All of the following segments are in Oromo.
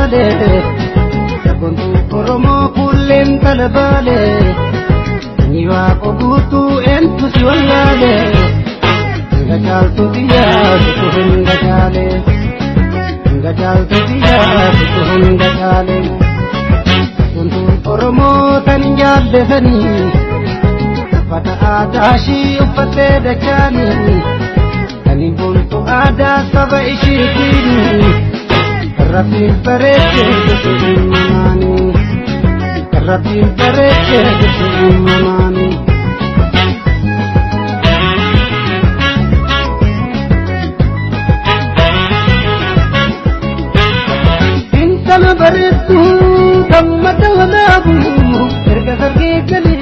talabale sabontu oromo kullen talabale niwa ogutu entu siwalale ngajaltu dia suhun ngajale ngajaltu dia suhun ngajale sabontu oromo tan jadde sani pada adashi uffate dachani ani buntu ada saba ishitini Rabbin parece mamani Rabbin parece mamani Intana baritu kammata walabu erga sarge kali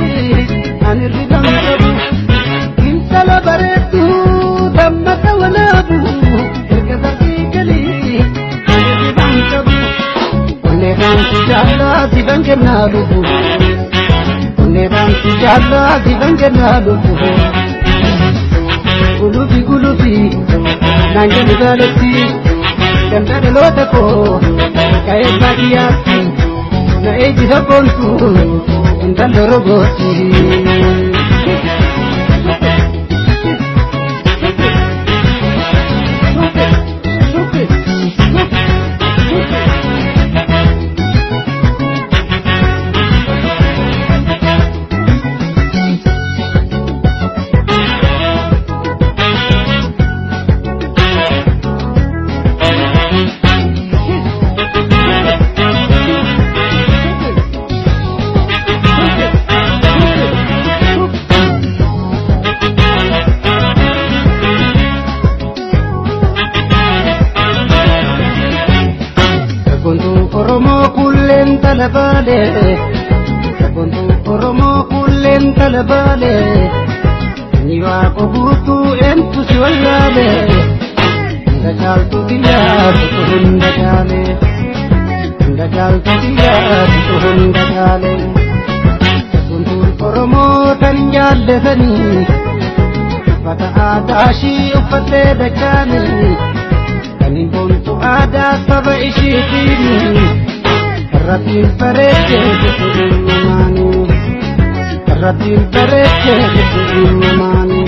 aniridam sabu Intana baritu kammata walabu erga sarge kali Jalla dibangenna lubu Nevan jalla dibangenna lubu Gulubi Nangan galati Kandar lotako Kaya bagiyati Na eji sabontu Intan dorogoti Oromo kullen talabale sabontu oromo kullen talabale niwa ogutu entu siwalale ngajaltu dia suhun ngajale ngajaltu dia suhun ngajale sabontu oromo tan jadde sani pada adashi uffate dachani ani buntu ada saba ishitini Rabbin parece mamani Rabbin parece mamani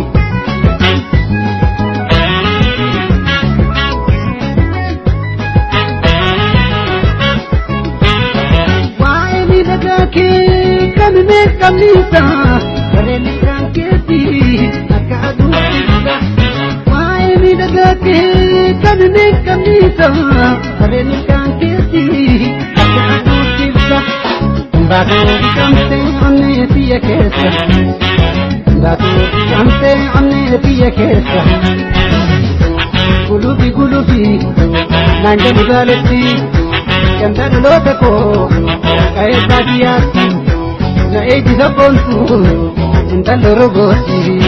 Why me dagaki kan me kamita kareli kanketi akadu Why me dagaki kan me kamita kareli kanketi Batu kante anne tiya kesa Batu kante anne tiya kesa Gulubi Nangan galati Kandar lotako Kaya bagiyati Na eji sabontu Intan dorogoti